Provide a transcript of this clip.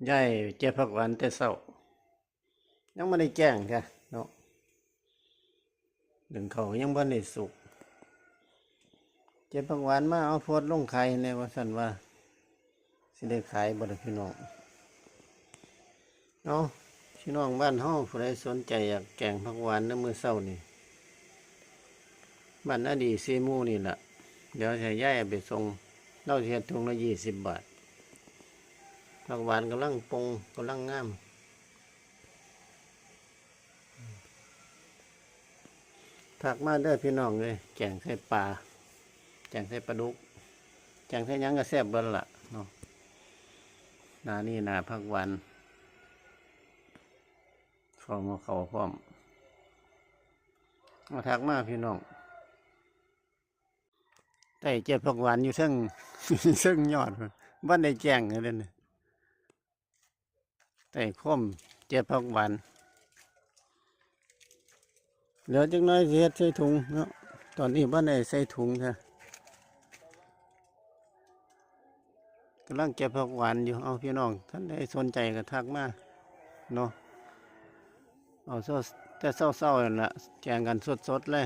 ยายเจ็บผักหวานแต่เช้ายังไม่ได้แจ้งค่ะเนาะหนึ่งเขายังบ่ได้สุกเจ็บผักหวานมาเอาโพดลงขายในว่าสั่นว่าสิได้ขายบ่ล่ะพี่น้องเนาะพี่น้องบ้านเฮาผู้ใดสนใจอยากแกงผักหวานในมื้อเช้านี่บ้านอดีซีหมู่นี่ล่ะเดี๋ยวจะย้ายไปส่งเราสิเฮ็ดถุงละ20 บาทผักหวานกำลังปงกำลังงามผักมาเด้อพี่น้องเลยแกงใส่ปลาแกงใส่ปลาดุกแกงใส่หยังก็แซ่บเบิ่นล่ะเนาะหน้านี่หน้าผักหวานพร้อมเอาเข้าพร้อมมาทักมาพี่น้องแต่เจ็บผักหวานอยู่เทิง เทิงยอดบ้านได้แจ้งเลยเนี่ยแต่คมเจ็บผักหวานเหลือจักหน้อยสิเฮ็ดใส่ถุงเนาะตอนนี้บ้านได้ใส่ถุงค่ะกำลังเก็บผักหวานอยู่เอาพี่น้องท่านใดสนใจก็ทักมาเนาะเอาแต่เศร้าๆนั่นล่ะแกงกันสดๆเลย